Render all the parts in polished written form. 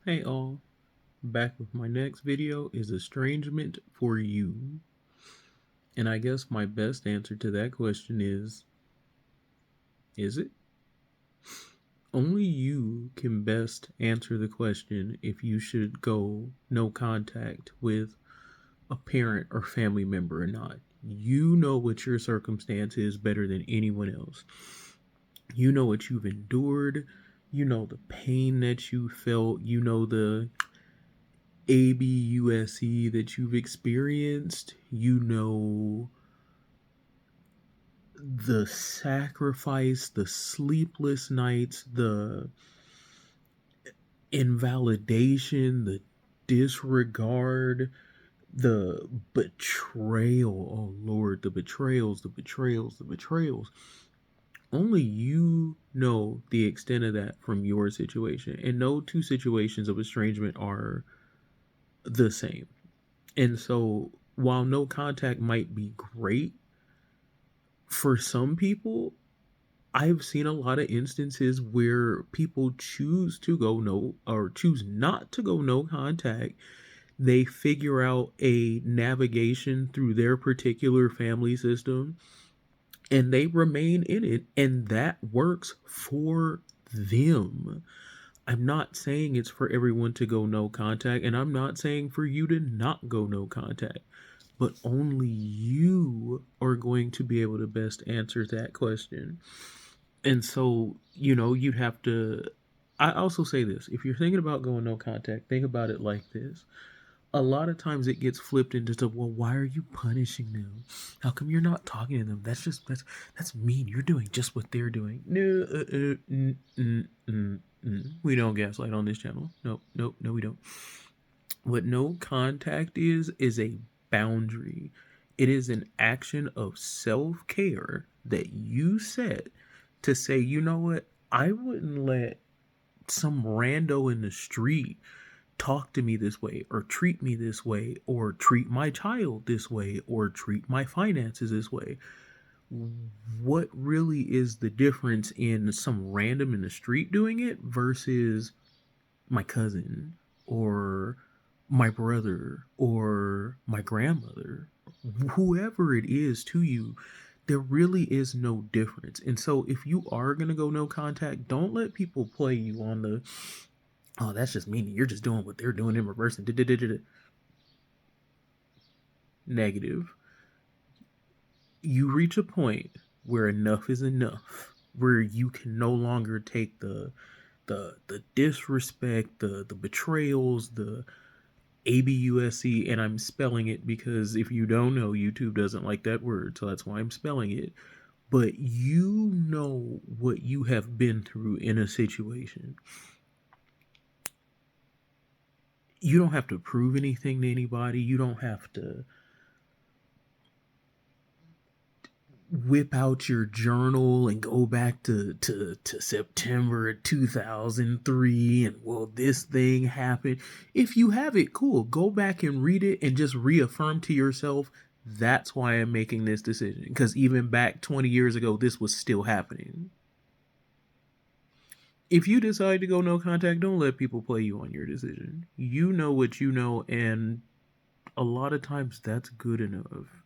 Hey all, back with my next video is Estrangement for you. And I guess my best answer to that question is it? Only you can best answer the question if you should go no contact with a parent or family member or not. You know what your circumstance is better than anyone else. You know what you've endured. You know the pain that you felt. You know the ABUSE that you've experienced, you know the sacrifice, the sleepless nights, the invalidation, the disregard, the betrayal. Oh Lord, the betrayals, the betrayals, the betrayals. Only you know the extent of that from your situation. And no two situations of estrangement are the same. And so while no contact might be great for some people, I've seen a lot of instances where people choose to go no or choose not to go no contact. They figure out a navigation through their particular family system and they remain in it, and that works for them. I'm not saying it's for everyone to go no contact, and I'm not saying for you to not go no contact, but only you are going to be able to best answer that question. And so, you'd have to. I also say this: if you're thinking about going no contact, think about it like this. A lot of times it gets flipped into, well, why are you punishing them? How come you're not talking to them? That's mean. You're doing just what they're doing. No, we don't gaslight on this channel. Nope, nope, no, we don't. What no contact is a boundary. It is an action of self-care that you set to say, you know what? I wouldn't let some rando in the street talk to me this way or treat me this way or treat my child this way or treat my finances this way. What really is the difference in some random in the street doing it versus my cousin or my brother or my grandmother, whoever it is to you? There really is no difference. And so if you are going to go no contact, don't let people play you on the, oh, that's just meaning you're just doing what they're doing in reverse and negative. You reach a point where enough is enough, where you can no longer take the disrespect, the betrayals, the ABUSE, and I'm spelling it because if you don't know, YouTube doesn't like that word, so that's why I'm spelling it. But you know what you have been through in a situation. You don't have to prove anything to anybody. You don't have to whip out your journal and go back to September 2003 and, well, this thing happened. If you have it, cool. Go back and read it and just reaffirm to yourself, that's why I'm making this decision. Because even back 20 years ago, this was still happening. If you decide to go no contact, don't let people play you on your decision. You know what you know, and a lot of times that's good enough.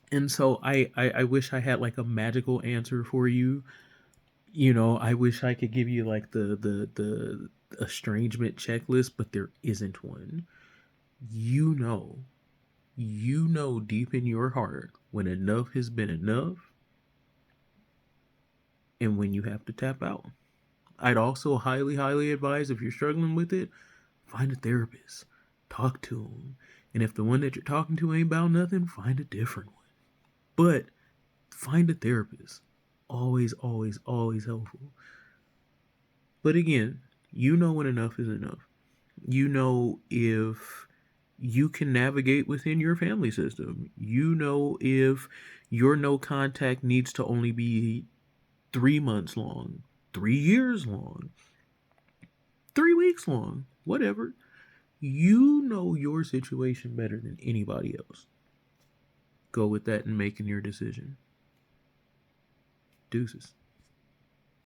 And so I wish I had like a magical answer for you. I wish I could give you like the estrangement checklist, but there isn't one. You know, you know deep in your heart when enough has been enough and when you have to tap out. I'd also highly advise, if you're struggling with it, find a therapist. Talk to them. And if the one that you're talking to ain't about nothing, find a different one. But find a therapist. Always helpful. But again, you know when enough is enough. You know if you can navigate within your family system. You know if your no contact needs to only be 3 months long, 3 years long, 3 weeks long, whatever. You know your situation better than anybody else. Go with that in making your decision. Deuces.